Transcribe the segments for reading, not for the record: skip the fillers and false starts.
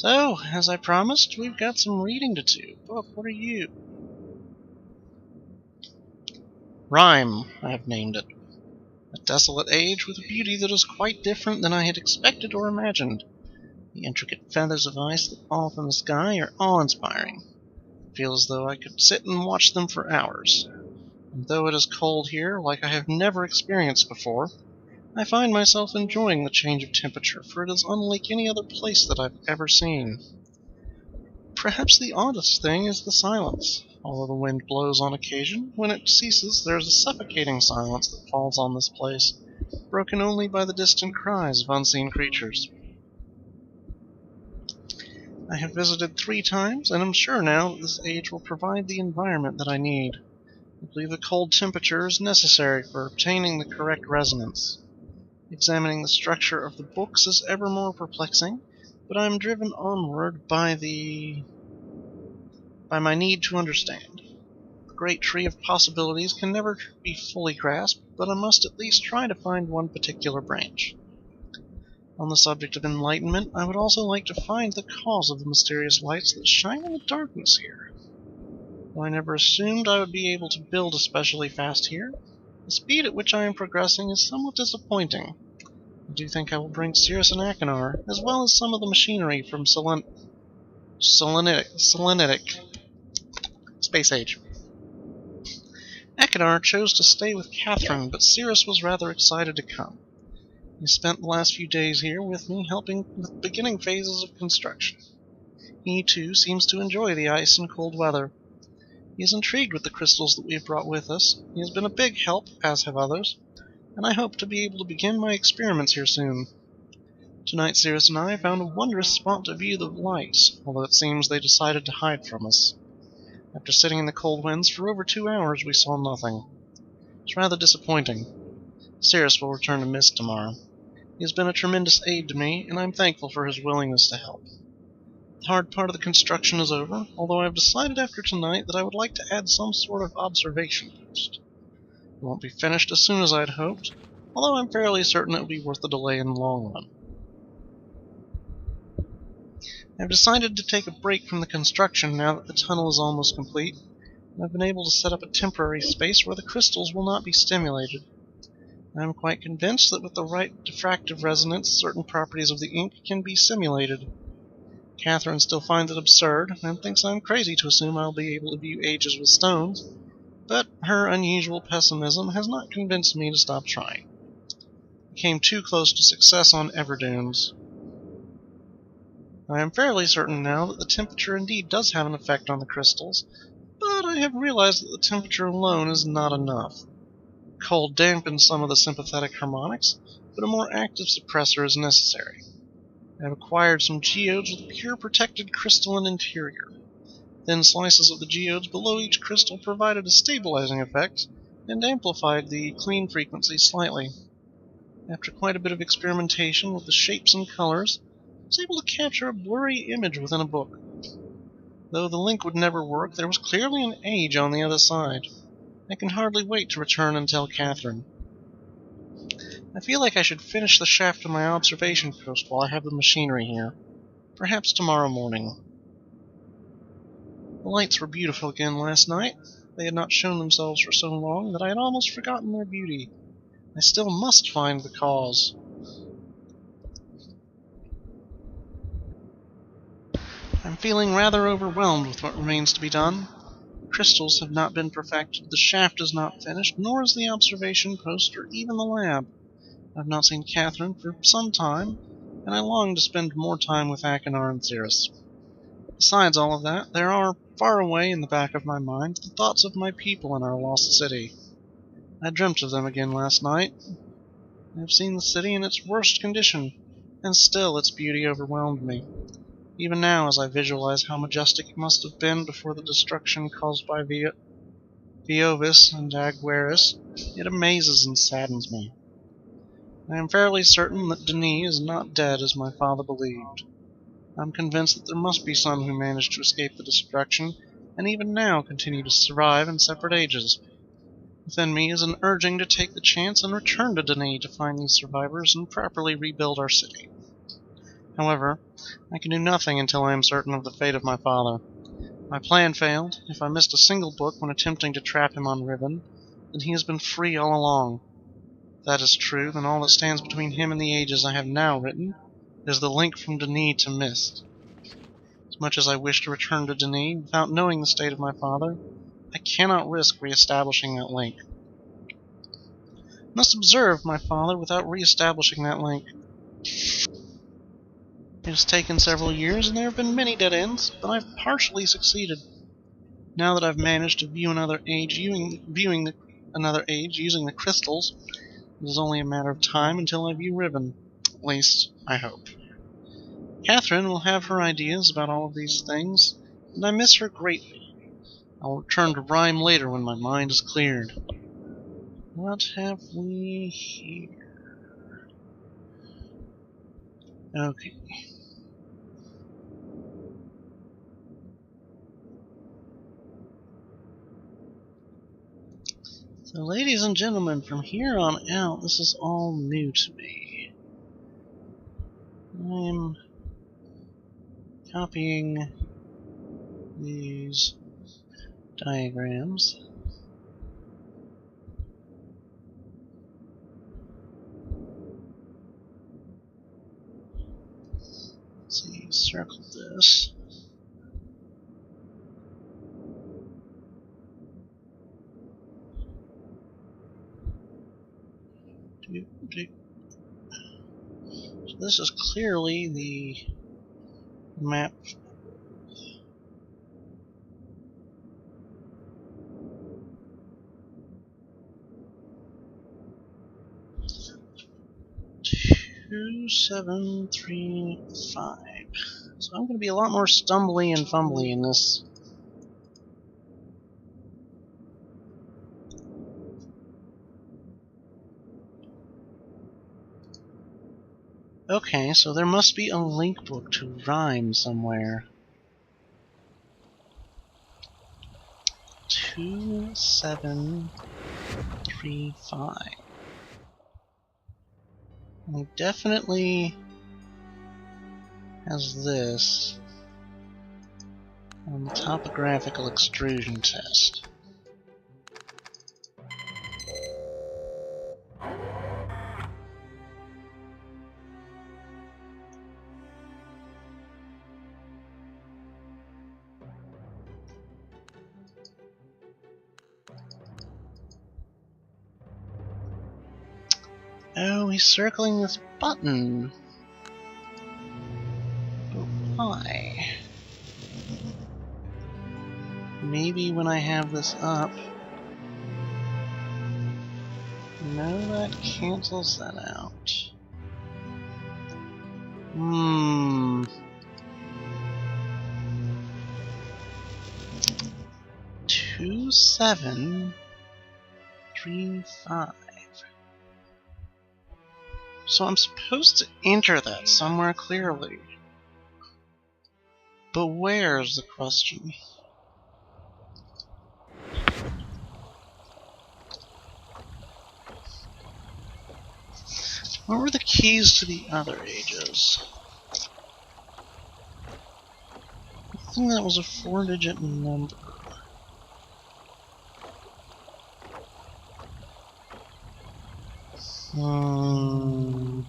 So, as I promised, we've got some reading to do. Book, what are you? Rime, I have named it. A desolate age with a beauty that is quite different than I had expected or imagined. The intricate feathers of ice that fall from the sky are awe-inspiring. I feel as though I could sit and watch them for hours. And though it is cold here, like I have never experienced before, I find myself enjoying the change of temperature, for it is unlike any other place that I've ever seen. Perhaps the oddest thing is the silence. Although the wind blows on occasion, when it ceases there is a suffocating silence that falls on this place, broken only by the distant cries of unseen creatures. I have visited 3 times, and am sure now that this age will provide the environment that I need. I believe the cold temperature is necessary for obtaining the correct resonance. Examining the structure of the books is ever more perplexing, but I am driven onward by my need to understand. The great tree of possibilities can never be fully grasped, but I must at least try to find one particular branch. On the subject of enlightenment, I would also like to find the cause of the mysterious lights that shine in the darkness here. Though I never assumed I would be able to build especially fast here, the speed at which I am progressing is somewhat disappointing. I do think I will bring Cirrus and Achenar, as well as some of the machinery from Selenitic Space Age. Achenar chose to stay with Catherine, but Cirrus was rather excited to come. He spent the last few days here with me, helping with the beginning phases of construction. He, too, seems to enjoy the ice and cold weather. He is intrigued with the crystals that we have brought with us. He has been a big help, as have others, and I hope to be able to begin my experiments here soon. Tonight Cirrus and I found a wondrous spot to view the lights, although it seems they decided to hide from us. After sitting in the cold winds for over 2 hours, we saw nothing. It's rather disappointing. Cirrus will return to Myst tomorrow. He has been a tremendous aid to me, and I am thankful for his willingness to help. The hard part of the construction is over, although I have decided after tonight that I would like to add some sort of observation post. It won't be finished as soon as I had hoped, although I'm fairly certain it will be worth the delay in the long run. I have decided to take a break from the construction now that the tunnel is almost complete, and I've been able to set up a temporary space where the crystals will not be stimulated. I am quite convinced that with the right diffractive resonance, certain properties of the ink can be simulated. Catherine still finds it absurd, and thinks I'm crazy to assume I'll be able to view ages with stones, but her unusual pessimism has not convinced me to stop trying. I came too close to success on Everdunes. I am fairly certain now that the temperature indeed does have an effect on the crystals, but I have realized that the temperature alone is not enough. Cold dampens some of the sympathetic harmonics, but a more active suppressor is necessary. I have acquired some geodes with pure protected crystalline interior. Thin slices of the geodes below each crystal provided a stabilizing effect and amplified the clean frequency slightly. After quite a bit of experimentation with the shapes and colors, I was able to capture a blurry image within a book. Though the link would never work, there was clearly an age on the other side. I can hardly wait to return and tell Catherine. I feel like I should finish the shaft of my observation post while I have the machinery here. Perhaps tomorrow morning. The lights were beautiful again last night. They had not shown themselves for so long that I had almost forgotten their beauty. I still must find the cause. I'm feeling rather overwhelmed with what remains to be done. The crystals have not been perfected, the shaft is not finished, nor is the observation post or even the lab. I have not seen Catherine for some time, and I long to spend more time with Achenar and Cirrus. Besides all of that, there are, far away in the back of my mind, the thoughts of my people in our lost city. I dreamt of them again last night. I have seen the city in its worst condition, and still its beauty overwhelmed me. Even now, as I visualize how majestic it must have been before the destruction caused by Viovis and Aguirus, it amazes and saddens me. I am fairly certain that Denis is not dead as my father believed. I am convinced that there must be some who managed to escape the destruction, and even now continue to survive in separate ages. Within me is an urging to take the chance and return to Denis to find these survivors and properly rebuild our city. However, I can do nothing until I am certain of the fate of my father. My plan failed. If I missed a single book when attempting to trap him on Ribbon, then he has been free all along. If that is true, then all that stands between him and the ages I have now written is the link from Denis to Myst. As much as I wish to return to Denis without knowing the state of my father, I cannot risk re-establishing that link. I must observe my father without re-establishing that link. It has taken several years, and there have been many dead ends, but I've partially succeeded. Now that I've managed to view another age, another age using the crystals, it is only a matter of time until I view Ribbon. At least, I hope. Catherine will have her ideas about all of these things, and I miss her greatly. I'll return to Rime later when my mind is cleared. What have we here? Okay. So, ladies and gentlemen, from here on out, this is all new to me. I'm copying these diagrams. Let's see, circle this. So this is clearly the map. Two, 7, 3, 5. So I'm going to be a lot more stumbly and fumbly in this. Okay, so there must be a link book to Rime somewhere. 2, 7, 3, 5. It definitely has this on the topographical extrusion test. Oh, he's circling this button. But why? Maybe when I have this up. No, that cancels that out. 2, 7, 3, 5. So I'm supposed to enter that somewhere clearly. But where is the question? What were the keys to the other ages? I think that was a 4-digit number. Hmm.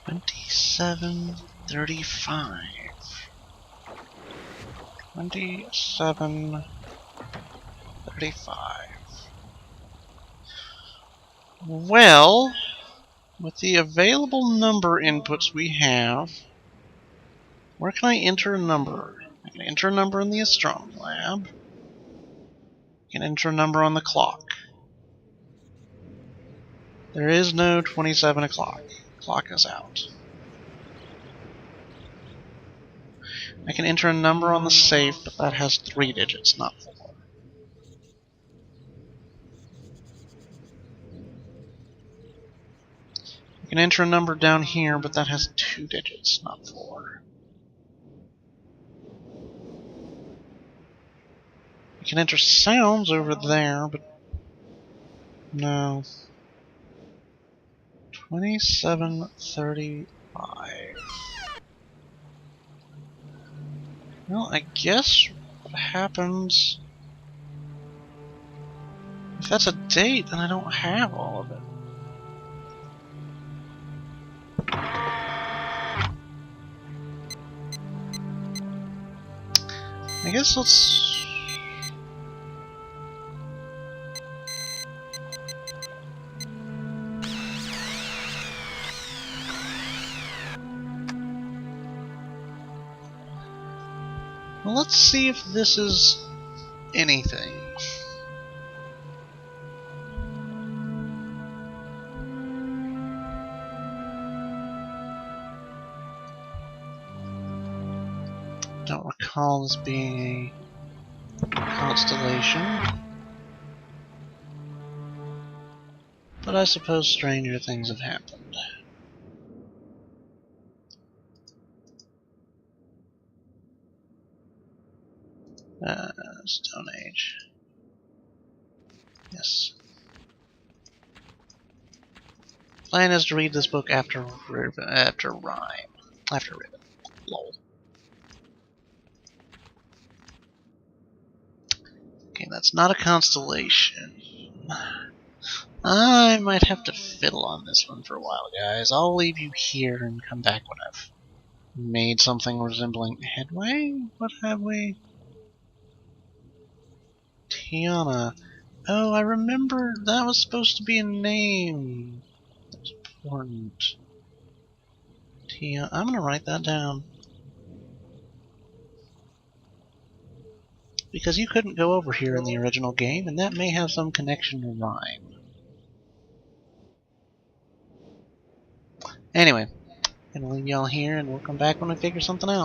$27.35. $27.35. Well, with the available number inputs we have, where can I enter a number? I can enter a number in the astronomy lab. I can enter a number on the clock. There is no 27 o'clock. Clock is out. I can enter a number on the safe, but that has 3 digits, not 4. I can enter a number down here, but that has 2 digits, not 4. You can enter sounds over there, but no. 2735. Well, I guess what happens... If that's a date, then I don't have all of it. I guess let's... Well, let's see if this is anything. Don't recall this being a constellation. But I suppose stranger things have happened. Stone Age. Yes. Plan is to read this book after Rime. After Ribbon. Lol. Okay, that's not a constellation. I might have to fiddle on this one for a while, guys. I'll leave you here and come back when I've made something resembling headway. What have we? Tiana. Oh, I remember that was supposed to be a name. That's important. Tiana. I'm gonna write that down. Because you couldn't go over here in the original game, and that may have some connection to Rime. Anyway, I'm gonna leave y'all here, and we'll come back when I figure something out.